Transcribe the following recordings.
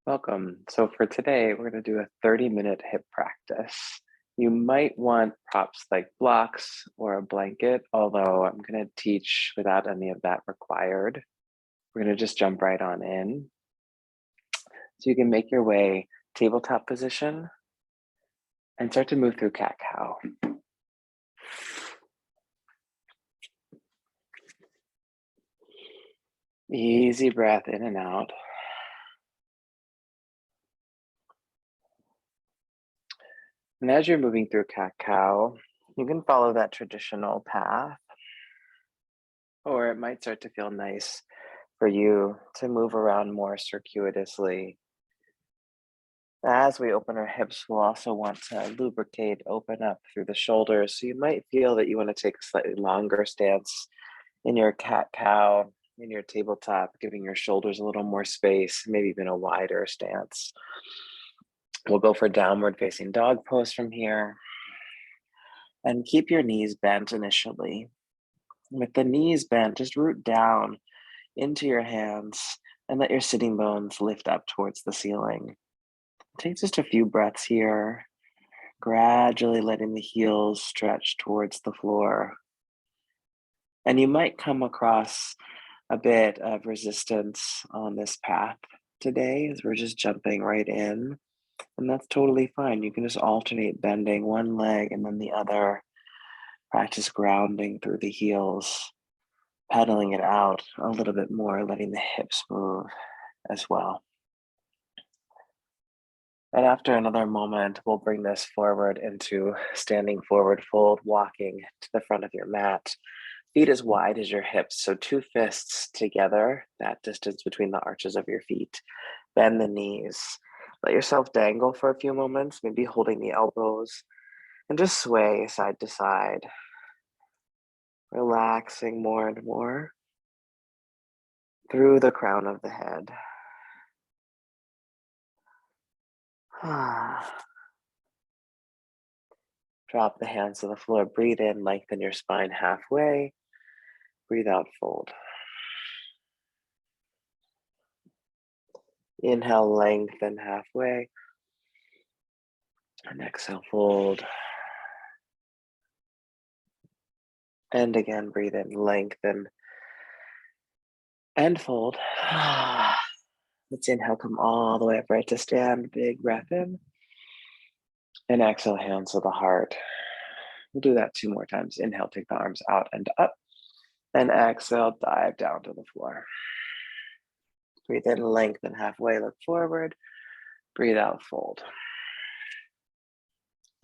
Welcome. So for today, we're going to do a 30-minute hip practice. You might want props like blocks or a blanket, although I'm going to teach without any of that required. We're going to just jump right on in. So you can make your way tabletop position and start to move through cat-cow. Easy breath in and out. And as you're moving through cat-cow, you can follow that traditional path, or it might start to feel nice for you to move around more circuitously. As we open our hips, we'll also want to lubricate, open up through the shoulders. So you might feel that you want to take a slightly longer stance in your cat-cow, in your tabletop, giving your shoulders a little more space, maybe even a wider stance. We'll go for downward facing dog pose from here. And keep your knees bent initially. With the knees bent, just root down into your hands and let your sitting bones lift up towards the ceiling. Take just a few breaths here, gradually letting the heels stretch towards the floor. And you might come across a bit of resistance on this path today as we're just jumping right in. And that's totally fine. You can just alternate bending one leg and then the other. Practice grounding through the heels, pedaling it out a little bit more, letting the hips move as well. And after another moment, we'll bring this forward into standing forward fold, walking to the front of your mat. Feet as wide as your hips, so two fists together, that distance between the arches of your feet. Bend the knees. Let yourself dangle for a few moments, maybe holding the elbows, and just sway side to side. Relaxing more and more through the crown of the head. Drop the hands to the floor. Breathe in, lengthen your spine halfway. Breathe out, fold. Inhale, lengthen halfway. And exhale, fold. And again, breathe in, lengthen, and fold. Let's inhale, come all the way upright to stand. Big breath in. And exhale, hands to the heart. We'll do that 2 more times. Inhale, take the arms out and up. And exhale, dive down to the floor. Breathe in, lengthen halfway, look forward. Breathe out, fold.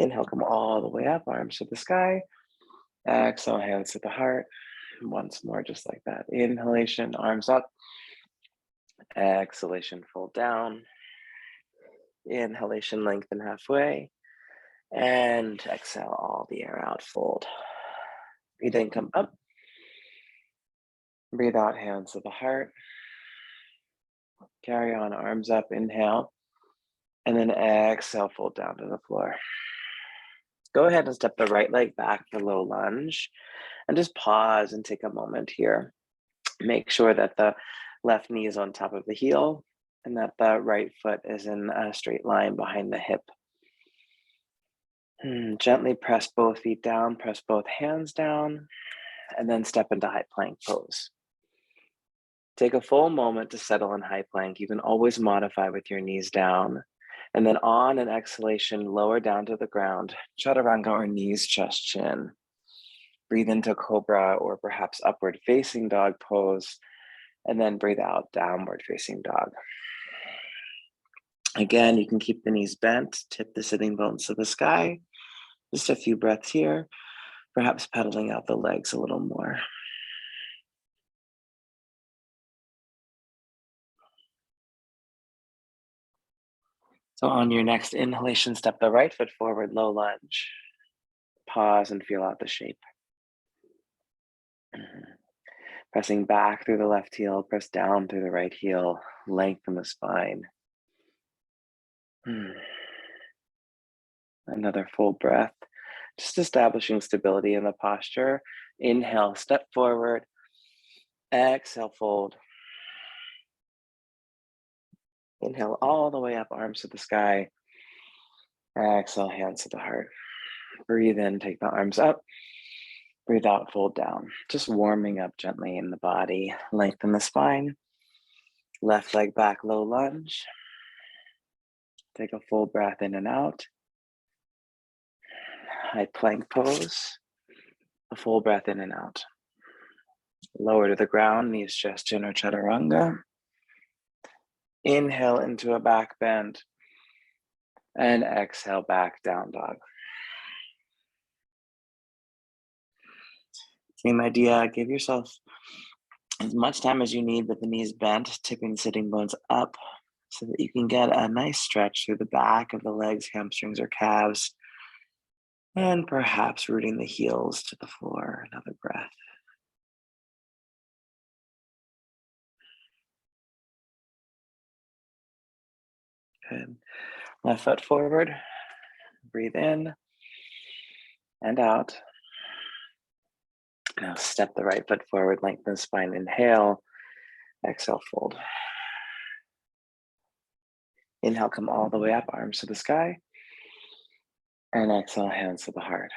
Inhale, come all the way up, arms to the sky. Exhale, hands to the heart. Once more, just like that. Inhalation, arms up. Exhalation, fold down. Inhalation, lengthen halfway. And exhale all the air out, fold. Breathe in, come up. Breathe out, hands to the heart. Carry on, arms up, inhale. And then exhale, fold down to the floor. Go ahead and step the right leg back for low lunge. And just pause and take a moment here. Make sure that the left knee is on top of the heel and that the right foot is in a straight line behind the hip. Gently press both feet down, press both hands down, and then step into high plank pose. Take a full moment to settle in high plank. You can always modify with your knees down. And then on an exhalation, lower down to the ground, chaturanga or knees, chest, chin. Breathe into cobra or perhaps upward facing dog pose, and then breathe out, downward facing dog. Again, you can keep the knees bent, tip the sitting bones to the sky. Just a few breaths here, perhaps pedaling out the legs a little more. So on your next inhalation, step the right foot forward, low lunge. Pause and feel out the shape. Pressing back through the left heel, press down through the right heel, lengthen the spine. Another full breath, just establishing stability in the posture. Inhale, step forward. Exhale, fold. Inhale all the way up, arms to the sky. Exhale, hands to the heart. Breathe in, take the arms up. Breathe out, fold down. Just warming up gently in the body. Lengthen the spine. Left leg back, low lunge. Take a full breath in and out. High plank pose. A full breath in and out. Lower to the ground, knees just chin or chaturanga. Inhale into a back bend. And exhale back, down dog. Same idea, give yourself as much time as you need with the knees bent, tipping the sitting bones up so that you can get a nice stretch through the back of the legs, hamstrings, or calves, and perhaps rooting the heels to the floor. Another breath. Good. Left foot forward. Breathe in and out. Now step the right foot forward, lengthen the spine. Inhale, exhale, fold. Inhale, come all the way up, arms to the sky. And exhale, hands to the heart.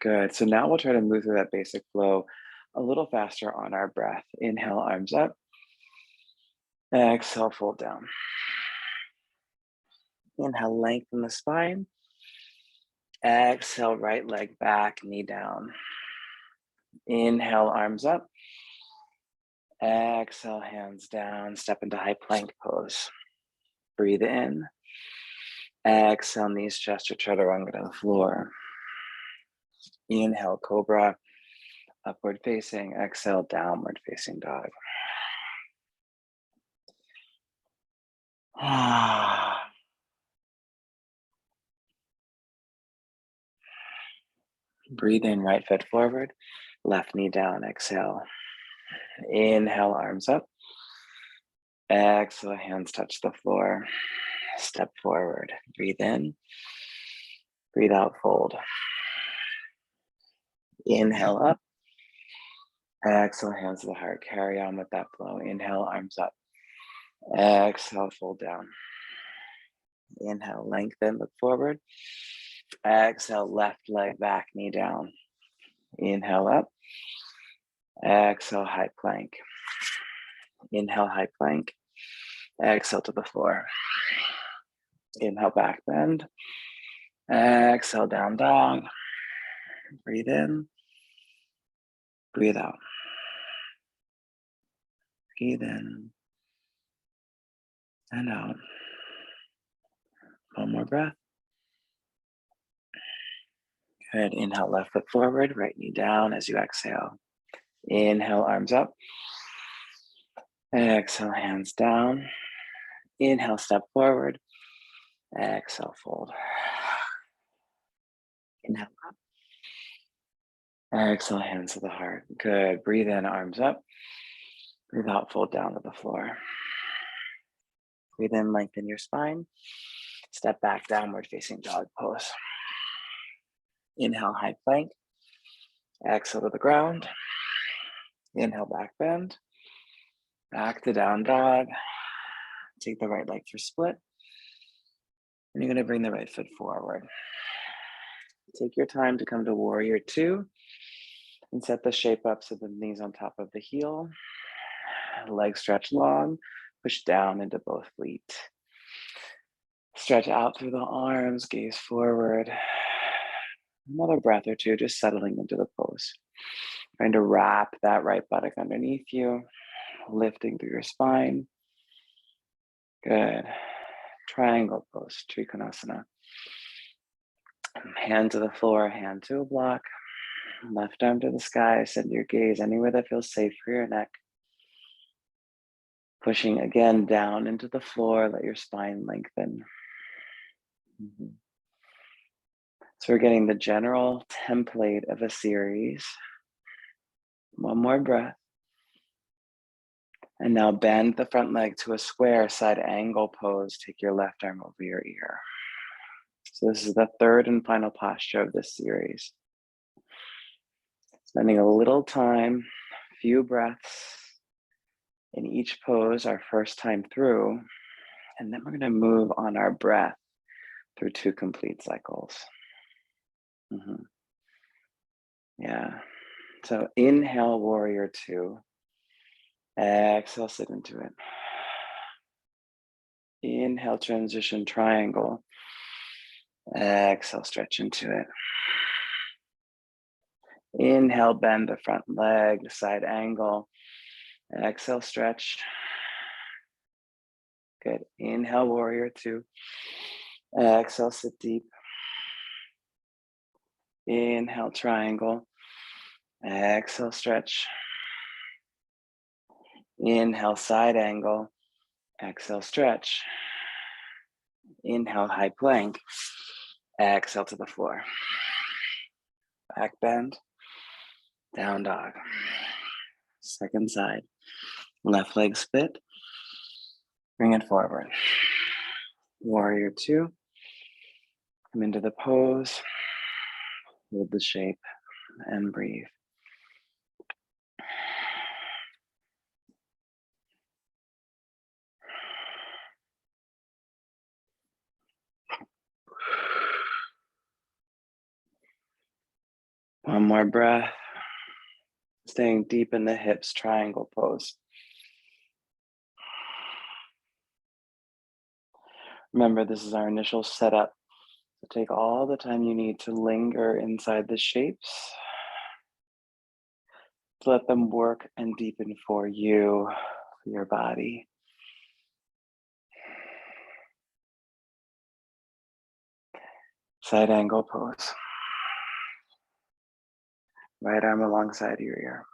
Good. So now we'll try to move through that basic flow a little faster on our breath. Inhale, arms up. Exhale, fold down. Inhale, lengthen the spine. Exhale, right leg back, knee down. Inhale, arms up. Exhale, hands down. Step into high plank pose. Breathe in. Exhale, knees, chest, or chaturanga to the floor. Inhale, cobra, upward facing. Exhale, downward facing dog. Breathe in, right foot forward, left knee down. Exhale. Inhale, arms up. Exhale, hands touch the floor. Step forward. Breathe in. Breathe out, fold. Inhale up. Exhale, hands to the heart. Carry on with that flow. Inhale, arms up. Exhale, fold down. Inhale, lengthen, look forward. Exhale, left leg back, knee down. Inhale up. Exhale, high plank. Inhale, high plank. Exhale to the floor. Inhale, back bend. Exhale, down dog. Breathe in. Breathe out. Breathe in and out. One more breath. Good. Inhale, left foot forward, right knee down as you exhale. Inhale, arms up. Exhale, hands down. Inhale, step forward. Exhale, fold. Inhale up. Exhale, hands to the heart. Good. Breathe in, arms up. Breathe out, fold down to the floor. Breathe in, lengthen your spine. Step back, downward facing dog pose. Inhale, high plank. Exhale to the ground. Inhale, back bend. Back to down dog. Take the right leg for split. And you're going to bring the right foot forward. Take your time to come to warrior two and set the shape up so the knees on top of the heel. Legs stretch long. Push down into both feet. Stretch out through the arms, gaze forward. Another breath or two, just settling into the pose. Trying to wrap that right buttock underneath you, lifting through your spine. Good. Triangle pose, Trikonasana. Hand to the floor, hand to a block. Left arm to the sky, send your gaze anywhere that feels safe for your neck. Pushing again down into the floor, let your spine lengthen. So we're getting the general template of a series. One more breath. And now bend the front leg to a square side angle pose. Take your left arm over your ear. So this is the third and final posture of this series. Spending a little time, few breaths in each pose our first time through, And then we're going to move on our breath through 2 complete cycles. Yeah. So inhale, warrior 2. Exhale, sit into it. Inhale, transition triangle. Exhale, stretch into it. Inhale, bend the front leg, side angle. Exhale, stretch. Good. Inhale, warrior 2. Exhale, sit deep. Inhale, triangle. Exhale, stretch. Inhale, side angle. Exhale, stretch. Inhale, high plank. Exhale to the floor. Back bend. Down dog. Second side. Left leg split. Bring it forward. Warrior 2. Come into the pose. Hold the shape and breathe. One more breath. Staying deep in the hips, triangle pose. Remember, this is our initial setup. So take all the time you need to linger inside the shapes. To let them work and deepen for you, for your body. Side angle pose. Right arm alongside your ear.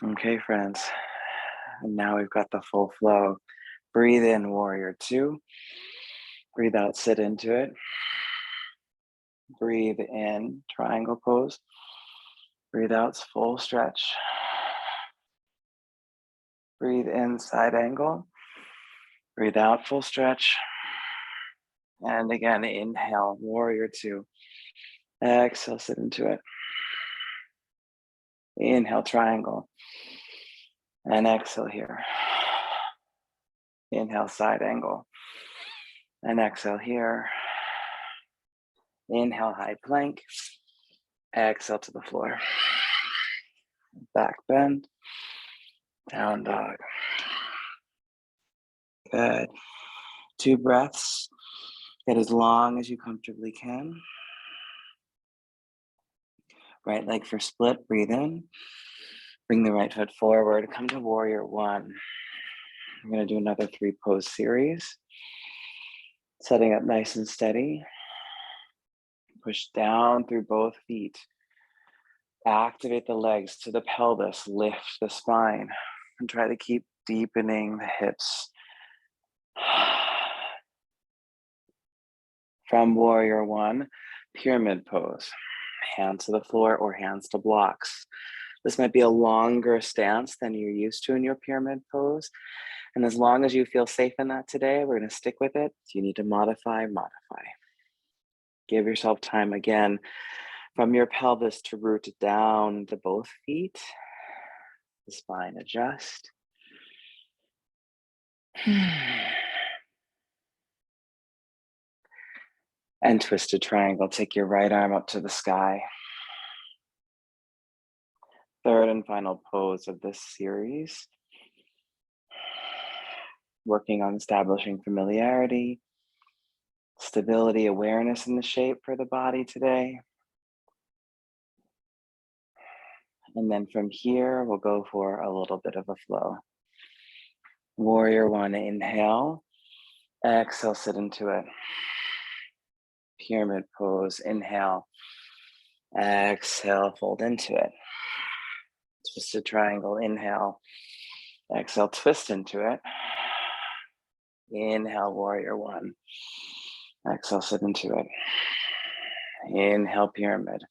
Okay, friends. And now we've got the full flow. Breathe in, warrior 2. Breathe out, sit into it. Breathe in, triangle pose. Breathe out, full stretch. Breathe in, side angle. Breathe out, full stretch. And again, inhale, warrior 2. Exhale, sit into it. Inhale, triangle. And exhale here. Inhale, side angle. And exhale here. Inhale, high plank. Exhale to the floor. Back bend. Down dog. Good. 2 breaths. Get as long as you comfortably can. Right leg for split. Breathe in. Bring the right foot forward. Come to warrior 1. I'm going to do another 3 pose series. Setting up nice and steady. Push down through both feet. Activate the legs to the pelvis. Lift the spine. And try to keep deepening the hips. From warrior 1, pyramid pose. Hands to the floor or hands to blocks. This might be a longer stance than you're used to in your pyramid pose. And as long as you feel safe in that today, we're going to stick with it. If you need to modify. Give yourself time again from your pelvis to root down to both feet. The spine adjust. And twisted triangle. Take your right arm up to the sky. Third and final pose of this series. Working on establishing familiarity, stability, awareness in the shape for the body today. And then from here, we'll go for a little bit of a flow. Warrior 1, inhale. Exhale, sit into it. Pyramid pose, inhale. Exhale, fold into it. Twisted triangle, inhale. Exhale, twist into it. Inhale, warrior 1. Exhale, sit into it. Inhale, pyramid.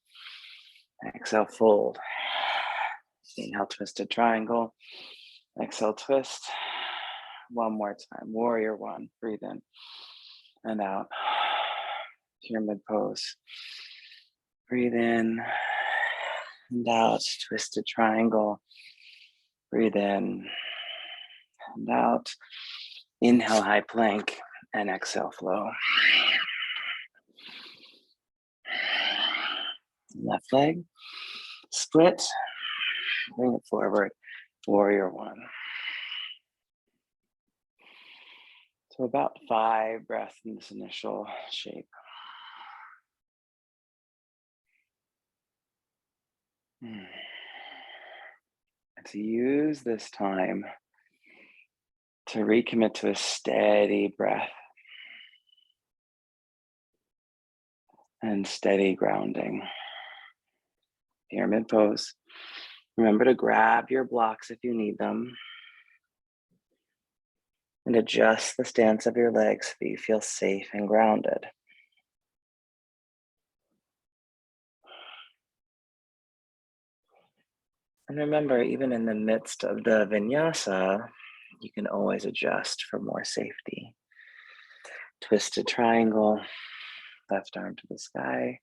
Exhale, fold. Inhale, twisted triangle. Exhale, twist. One more time. Warrior 1. Breathe in and out. Pyramid pose. Breathe in and out, twisted triangle. Breathe in and out. Inhale, high plank, and exhale, flow. Left leg, split, bring it forward, warrior one. So about 5 breaths in this initial shape. To use this time to recommit to a steady breath and steady grounding. Pyramid pose. Remember to grab your blocks if you need them and adjust the stance of your legs so that you feel safe and grounded. And remember, even in the midst of the vinyasa, you can always adjust for more safety. Twisted triangle, left arm to the sky.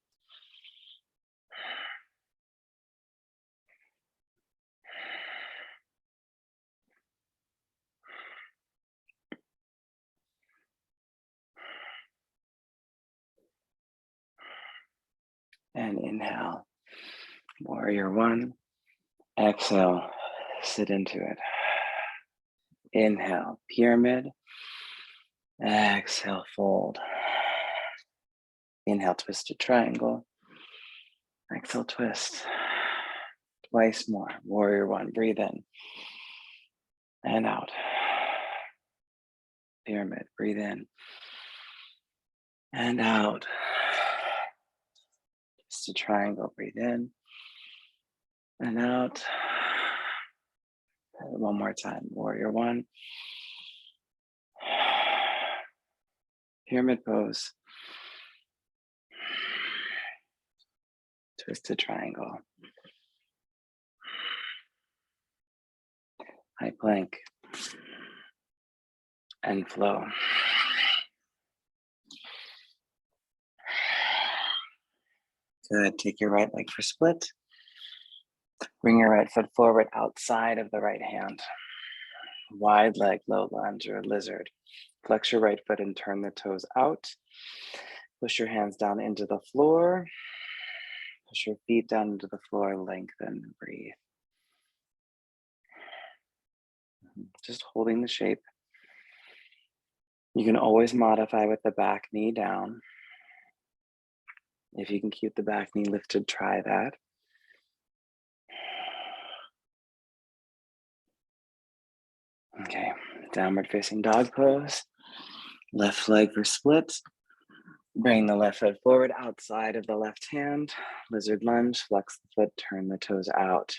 And inhale, warrior one. Exhale, sit into it. Inhale, pyramid. Exhale, fold. Inhale, twisted triangle. Exhale, twist. Twice more. Warrior one. Breathe in and out. Pyramid. Breathe in and out. Twisted triangle. Breathe in and out. One more time. Warrior one. Pyramid pose. Twisted triangle. High plank. And flow. Good. Take your right leg for split. Bring your right foot forward outside of the right hand. Wide leg, low lunge or lizard. Flex your right foot and turn the toes out. Push your hands down into the floor. Push your feet down into the floor, lengthen, breathe. Just holding the shape. You can always modify with the back knee down. If you can keep the back knee lifted, try that. Okay, downward facing dog pose. Left leg for split. Bring the left foot forward outside of the left hand. Lizard lunge, flex the foot, turn the toes out.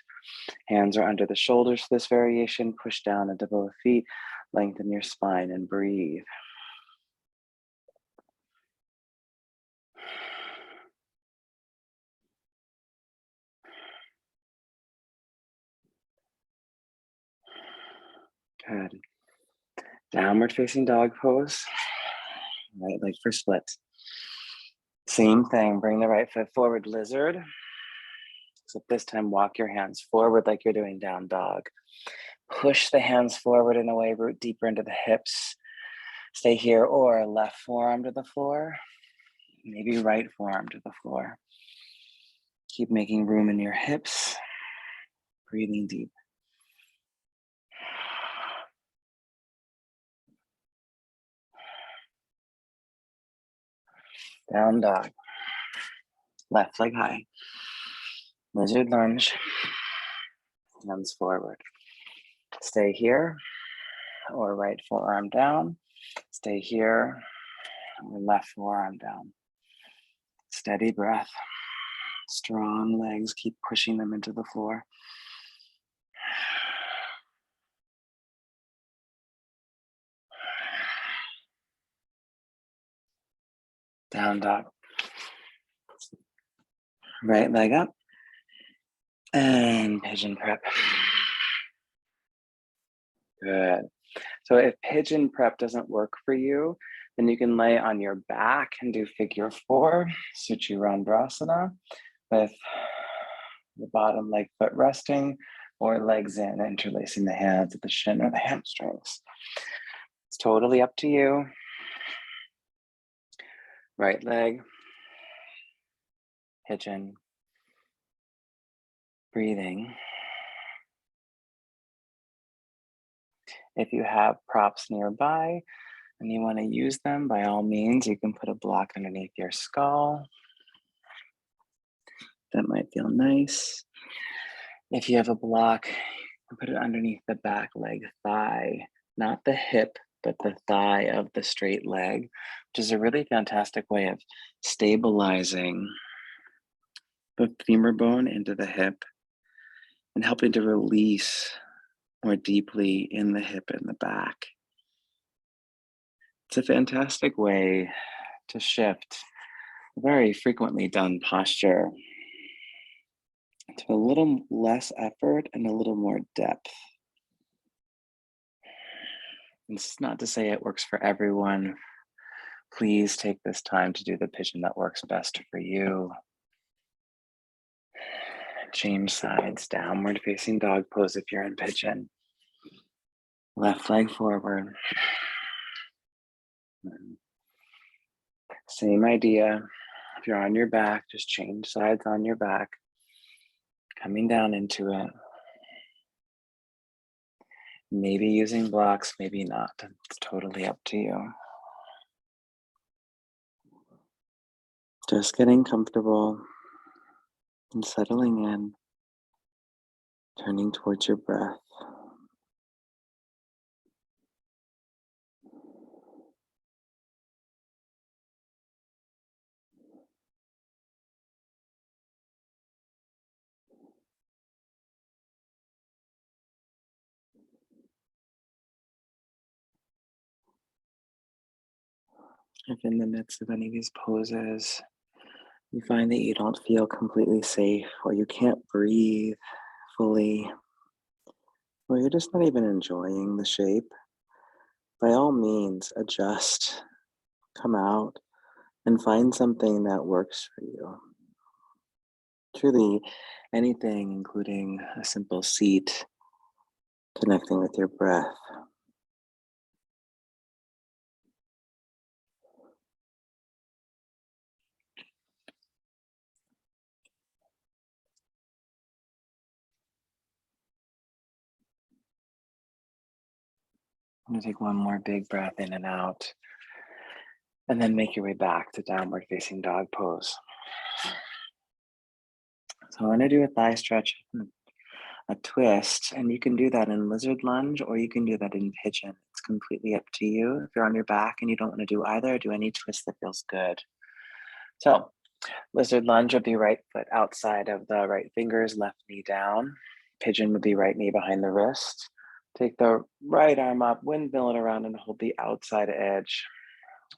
Hands are under the shoulders for this variation. Push down into both feet. Lengthen your spine and breathe. Good. Downward facing dog pose. Right leg for split. Same thing, bring the right foot forward, lizard. Except this time, walk your hands forward like you're doing down dog. Push the hands forward in a way, root deeper into the hips. Stay here, or left forearm to the floor, maybe right forearm to the floor. Keep making room in your hips, breathing deep. Down dog. Left leg high. Lizard lunge. Hands forward. Stay here, or right forearm down. Stay here, or left forearm down. Steady breath. Strong legs. Keep pushing them into the floor. Down dog. Right leg up. And pigeon prep. Good. So if pigeon prep doesn't work for you, then you can lay on your back and do figure 4, Suchirandrasana, with The bottom leg foot resting or legs in, interlacing the hands at the shin or the hamstrings. It's totally up to you. Right leg, pigeon, breathing. If you have props nearby and you want to use them, by all means, you can put a block underneath your skull. That might feel nice. If you have a block, put it underneath the back leg thigh, not the hip, but the thigh of the straight leg, which is a really fantastic way of stabilizing the femur bone into the hip and helping to release more deeply in the hip and the back. It's a fantastic way to shift a very frequently done posture to a little less effort and a little more depth. It's not to say it works for everyone. Please take this time to do the pigeon that works best for you. Change sides, downward facing dog pose if you're in pigeon. Left leg forward. Same idea. If you're on your back, just change sides on your back. Coming down into it. Maybe using blocks, maybe not. It's totally up to you. Just getting comfortable and settling in, turning towards your breath. If in the midst of any of these poses, you find that you don't feel completely safe or you can't breathe fully, or you're just not even enjoying the shape, by all means, adjust, come out, and find something that works for you. Truly, anything, including a simple seat, connecting with your breath. I'm going to take one more big breath in and out, and then make your way back to downward facing dog pose. So I'm going to do a thigh stretch, a twist, and you can do that in lizard lunge or you can do that in pigeon. It's completely up to you. If you're on your back and you don't want to do either, do any twist that feels good. So lizard lunge would be right foot outside of the right fingers, left knee down. Pigeon would be right knee behind the wrist. Take the right arm up, windmill it around, and hold the outside edge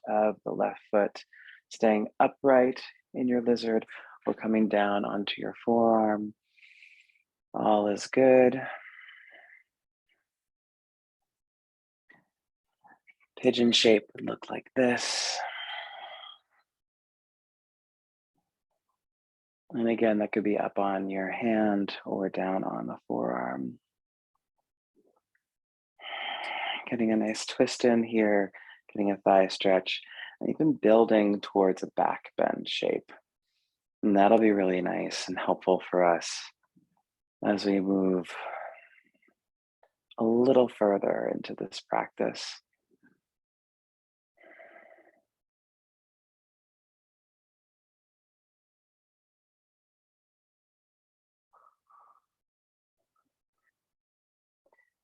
of the left foot, staying upright in your lizard or coming down onto your forearm. All is good. Pigeon shape would look like this. And again, that could be up on your hand or down on the forearm. Getting a nice twist in here, getting a thigh stretch, and even building towards a back bend shape. And that'll be really nice and helpful for us as we move a little further into this practice.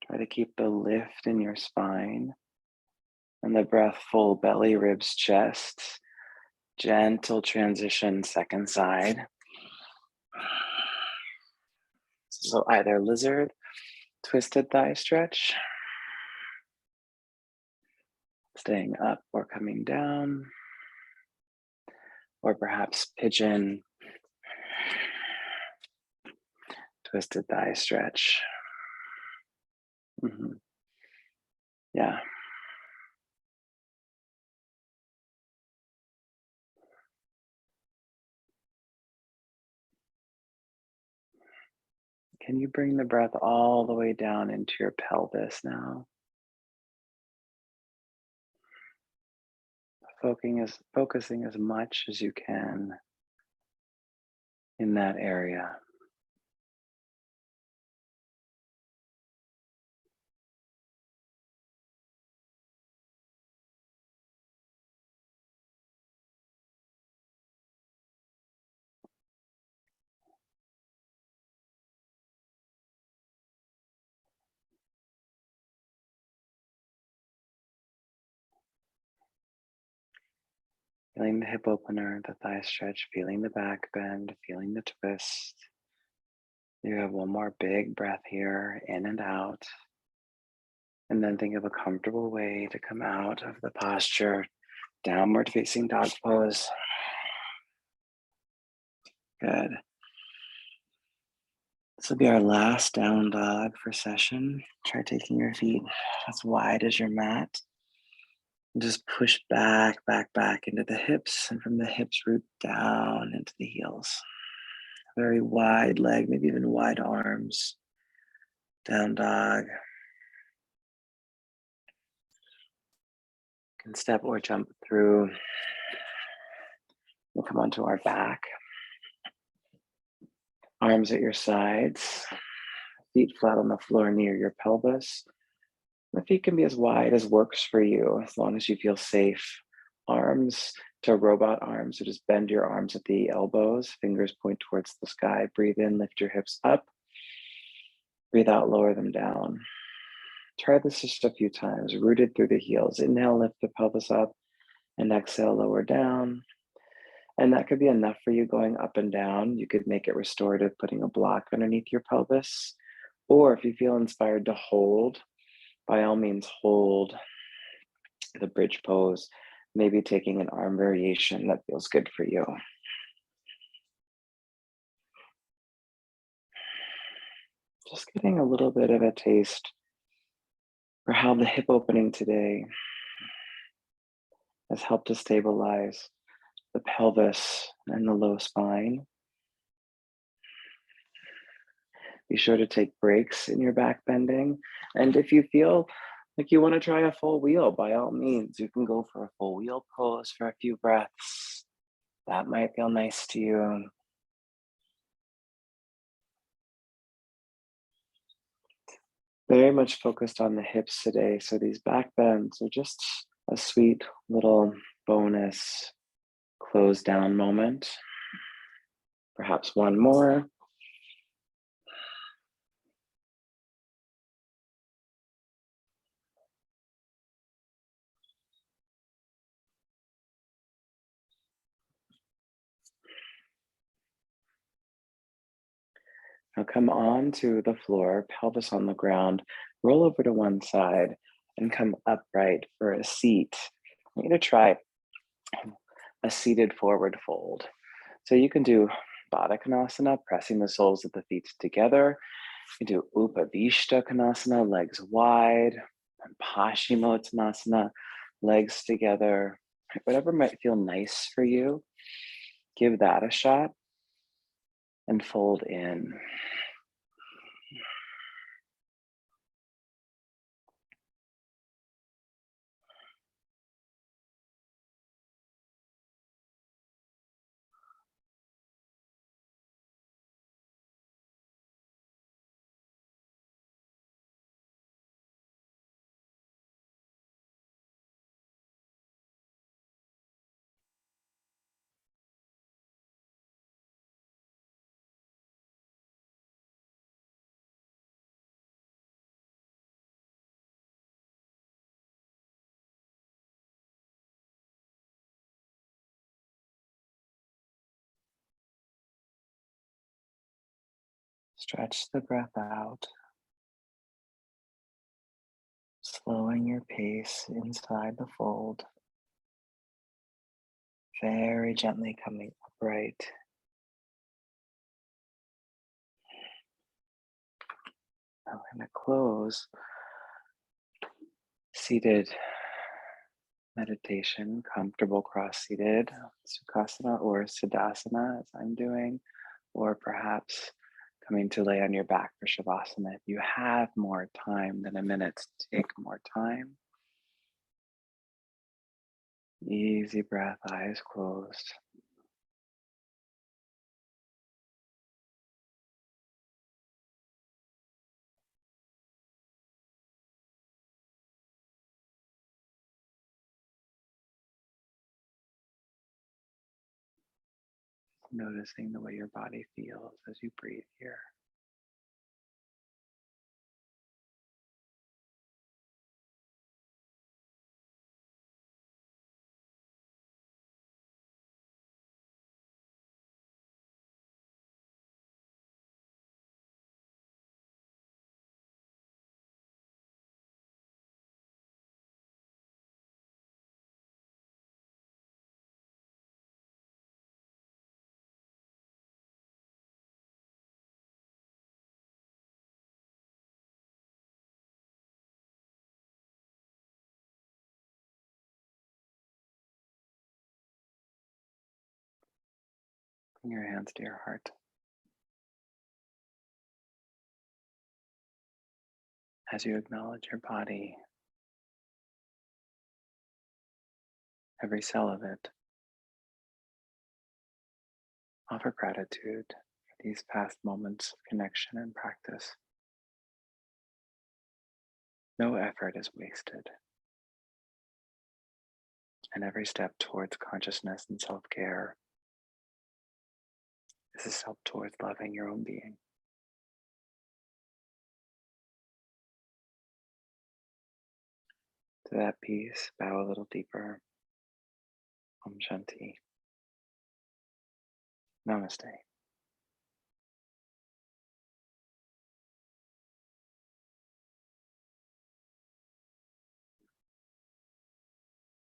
Try to keep the lift in your spine and the breath full, belly, ribs, chest. Gentle transition, second side. So either lizard, twisted thigh stretch, staying up or coming down, or perhaps pigeon, twisted thigh stretch. Yeah. Can you bring the breath all the way down into your pelvis now? Focusing as much as you can in that area. Feeling the hip opener, the thigh stretch, feeling the back bend, feeling the twist. You have one more big breath here, in and out. And then think of a comfortable way to come out of the posture, downward facing dog pose. Good. This will be our last down dog for session. Try taking your feet as wide as your mat. And just push back into the hips, and from the hips root down into the heels. Very wide leg, maybe even wide arms. Down dog. You can step or jump through. We'll come onto our back. Arms at your sides. Feet flat on the floor near your pelvis. The feet can be as wide as works for you, as long as you feel safe. Arms to robot arms, so just bend your arms at the elbows, fingers point towards the sky. Breathe in, lift your hips up. Breathe out, lower them down. Try this just a few times, rooted through the heels. Inhale, lift the pelvis up, and exhale, lower down. And that could be enough for you going up and down. You could make it restorative, putting a block underneath your pelvis. Or if you feel inspired to hold, by all means, hold the bridge pose, maybe taking an arm variation that feels good for you. Just getting a little bit of a taste for how the hip opening today has helped to stabilize the pelvis and the low spine. Be sure to take breaks in your back bending. And if you feel like you want to try a full wheel, by all means, you can go for a full wheel pose for a few breaths. That might feel nice to you. Very much focused on the hips today. So these back bends are just a sweet little bonus close down moment. Perhaps one more. Now come on to the floor, pelvis on the ground, roll over to one side and come upright for a seat. I want you to try a seated forward fold. So you can do Baddha Konasana, pressing the soles of the feet together. You can do Upavishta Konasana, legs wide, and Paschimottanasana, legs together. Whatever might feel nice for you, give that a shot and fold in. Stretch the breath out, slowing your pace inside the fold, very gently coming upright. I'm going to close seated meditation, comfortable cross-seated, Sukhasana or Siddhasana as I'm doing, or perhaps Coming to lay on your back for Shavasana. If you have more time than a minute, take more time. Easy breath, eyes closed. Noticing the way your body feels as you breathe here. Bring your hands to your heart. As you acknowledge your body, every cell of it, offer gratitude for these past moments of connection and practice. No effort is wasted, and every step towards consciousness and self-care is a step towards loving your own being. To that peace, bow a little deeper. Om Shanti. Namaste.